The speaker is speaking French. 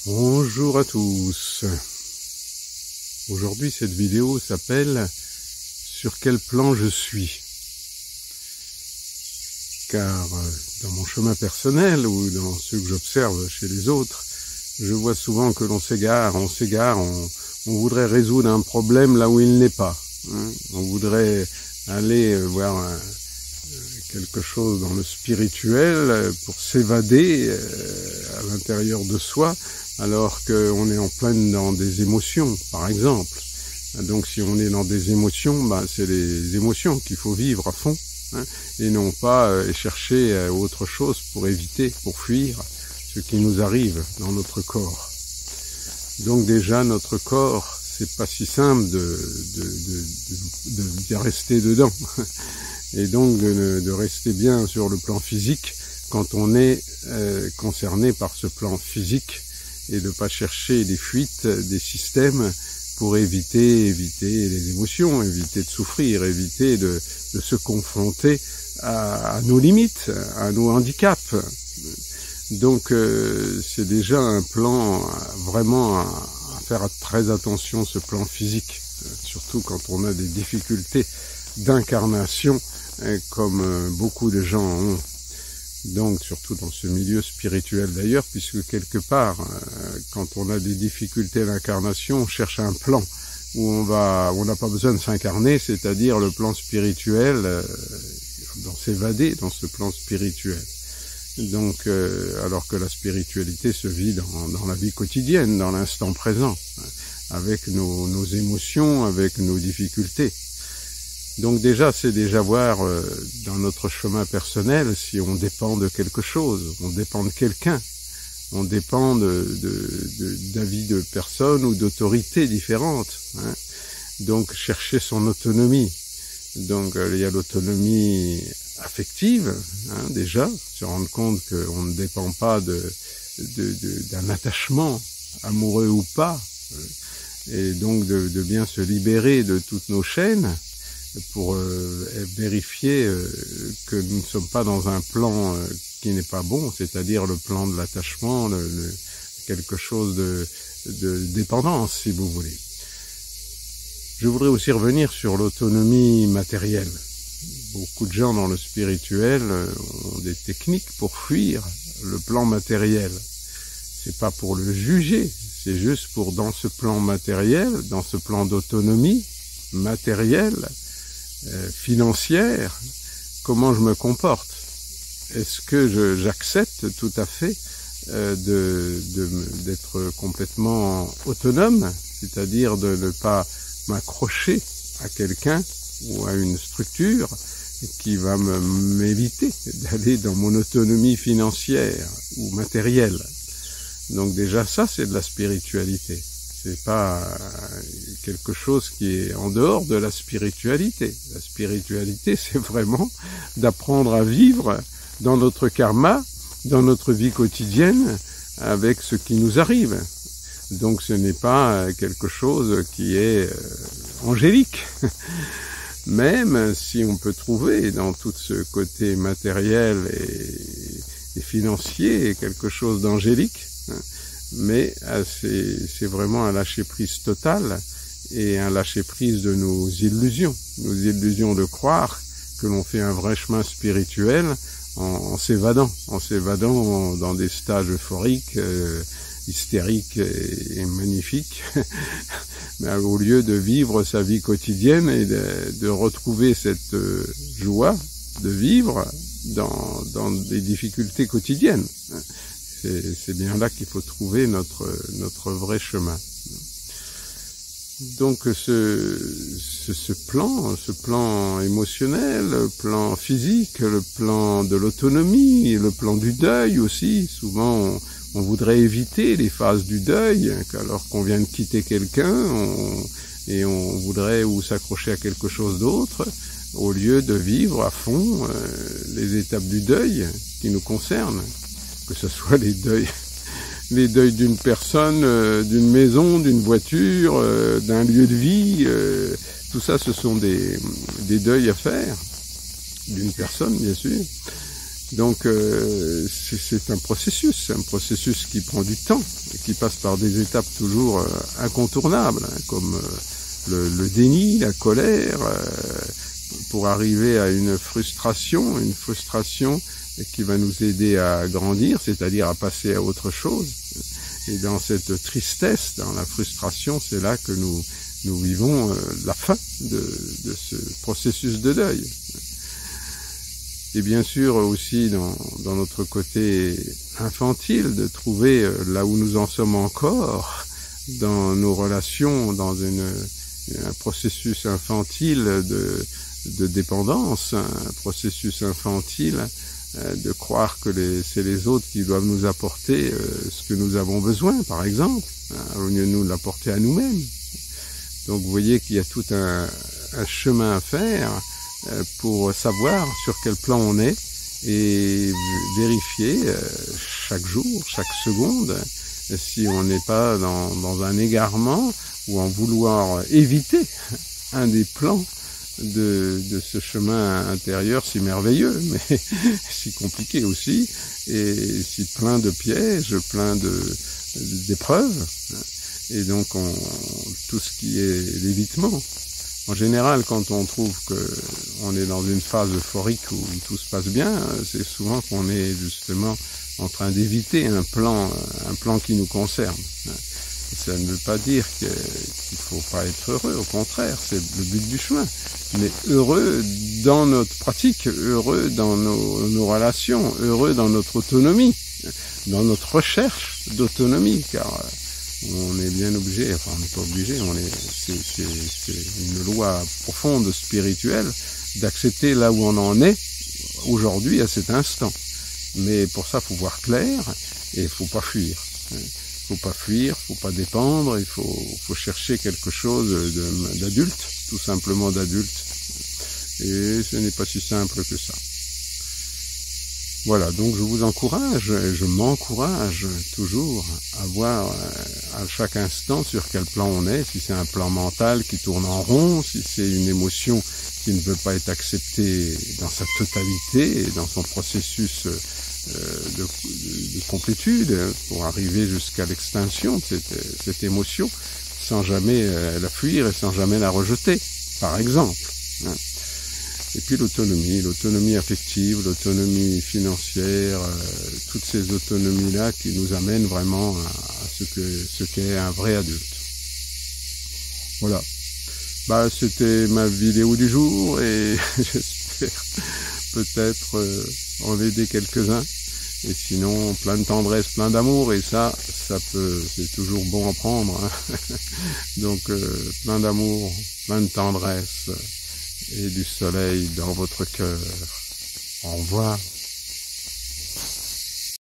Bonjour à tous. Aujourd'hui, cette vidéo s'appelle « Sur quel plan je suis ?» Car dans mon chemin personnel ou dans ceux que j'observe chez les autres, je vois souvent que l'on s'égare, on voudrait résoudre un problème là où il n'est pas. On voudrait aller voir quelque chose dans le spirituel pour s'évader à l'intérieur de soi, alors qu'on est en pleine dans des émotions, par exemple. Donc si on est dans des émotions, c'est les émotions qu'il faut vivre à fond, et non pas chercher autre chose pour éviter, pour fuir ce qui nous arrive dans notre corps. Donc déjà, notre corps, c'est pas si simple de rester dedans. Et donc de rester bien sur le plan physique quand on est concerné par ce plan physique, et de ne pas chercher des fuites, des systèmes pour éviter les émotions, éviter de souffrir, éviter de se confronter à nos limites, à nos handicaps. Donc c'est déjà un plan vraiment à faire très attention, ce plan physique, surtout quand on a des difficultés d'incarnation comme beaucoup de gens ont. Donc surtout dans ce milieu spirituel d'ailleurs, puisque quelque part, quand on a des difficultés d'incarnation, on cherche un plan où on n'a pas besoin de s'incarner, c'est-à-dire le plan spirituel, dans s'évader dans ce plan spirituel. Donc, alors que la spiritualité se vit dans la vie quotidienne, dans l'instant présent, avec nos émotions, avec nos difficultés. Donc déjà, c'est déjà voir dans notre chemin personnel si on dépend de quelque chose, on dépend de quelqu'un, on dépend d'avis de personnes ou d'autorités différentes. Donc chercher son autonomie. Donc il y a l'autonomie affective, déjà, se rendre compte qu'on ne dépend pas d'un attachement, amoureux ou pas, et donc de bien se libérer de toutes nos chaînes, pour vérifier que nous ne sommes pas dans un plan qui n'est pas bon, c'est-à-dire le plan de l'attachement, quelque chose de dépendance, si vous voulez. Je voudrais aussi revenir sur l'autonomie matérielle. Beaucoup de gens dans le spirituel ont des techniques pour fuir le plan matériel. C'est pas pour le juger, c'est juste pour, dans ce plan matériel, dans ce plan d'autonomie matérielle, financière, comment je me comporte. Est-ce que j'accepte tout à fait d'être complètement autonome, c'est-à-dire de ne pas m'accrocher à quelqu'un ou à une structure qui va m'éviter d'aller dans mon autonomie financière ou matérielle. Donc déjà ça, c'est de la spiritualité. C'est pas quelque chose qui est en dehors de la spiritualité. La spiritualité, c'est vraiment d'apprendre à vivre dans notre karma, dans notre vie quotidienne, avec ce qui nous arrive. Donc ce n'est pas quelque chose qui est angélique. Même si on peut trouver dans tout ce côté matériel et financier quelque chose d'angélique, mais c'est vraiment un lâcher-prise total et un lâcher-prise de nos illusions de croire que l'on fait un vrai chemin spirituel en s'évadant dans des stages euphoriques, hystériques et magnifiques, mais au lieu de vivre sa vie quotidienne et de retrouver cette joie de vivre dans des difficultés quotidiennes. C'est bien là qu'il faut trouver notre vrai chemin. Donc ce plan émotionnel, le plan physique, le plan de l'autonomie, le plan du deuil aussi. Souvent on voudrait éviter les phases du deuil, alors qu'on vient de quitter quelqu'un, et on voudrait ou s'accrocher à quelque chose d'autre, au lieu de vivre à fond les étapes du deuil qui nous concernent. Que ce soit les deuils d'une personne, d'une maison, d'une voiture, d'un lieu de vie, tout ça ce sont des deuils à faire, d'une personne bien sûr, Donc c'est un processus qui prend du temps, et qui passe par des étapes toujours incontournables, hein, comme le déni, la colère, pour arriver à une frustration qui va nous aider à grandir, c'est-à-dire à passer à autre chose. Et dans cette tristesse, dans la frustration, c'est là que nous vivons la fin de ce processus de deuil. Et bien sûr aussi dans notre côté infantile, de trouver là où nous en sommes encore dans nos relations, dans un processus infantile de dépendance, un processus infantile de croire que c'est les autres qui doivent nous apporter ce que nous avons besoin, par exemple, au lieu de nous l'apporter à nous-mêmes. Donc vous voyez qu'il y a tout un chemin à faire pour savoir sur quel plan on est et vérifier chaque jour, chaque seconde, si on n'est pas dans un égarement ou en vouloir éviter un des plans de ce chemin intérieur si merveilleux, mais si compliqué aussi, et si plein de pièges, plein d'épreuves, et donc tout ce qui est l'évitement. En général, quand on trouve qu'on est dans une phase euphorique où tout se passe bien, c'est souvent qu'on est justement en train d'éviter un plan qui nous concerne. Ça ne veut pas dire qu'il faut pas être heureux, au contraire, c'est le but du chemin. Mais heureux dans notre pratique, heureux dans nos relations, heureux dans notre autonomie, dans notre recherche d'autonomie, car on est bien obligé, enfin on n'est pas obligé, c'est une loi profonde spirituelle d'accepter là où on en est aujourd'hui à cet instant. Mais pour ça, il faut voir clair et il faut pas fuir. Faut pas fuir, faut pas dépendre, il faut chercher quelque chose d'adulte, tout simplement d'adulte. Et ce n'est pas si simple que ça. Voilà, donc je vous encourage, je m'encourage toujours à voir à chaque instant sur quel plan on est, si c'est un plan mental qui tourne en rond, si c'est une émotion qui ne veut pas être acceptée dans sa totalité et dans son processus de complétude pour arriver jusqu'à l'extinction de cette émotion sans jamais la fuir et sans jamais la rejeter, par exemple. Et puis l'autonomie affective, l'autonomie financière, toutes ces autonomies-là qui nous amènent vraiment à ce qu'est un vrai adulte. Voilà. C'était ma vidéo du jour et j'espère peut-être en aider quelques-uns. Et sinon, plein de tendresse, plein d'amour, et c'est toujours bon à prendre. Hein. Donc, plein d'amour, plein de tendresse, et du soleil dans votre cœur. Au revoir.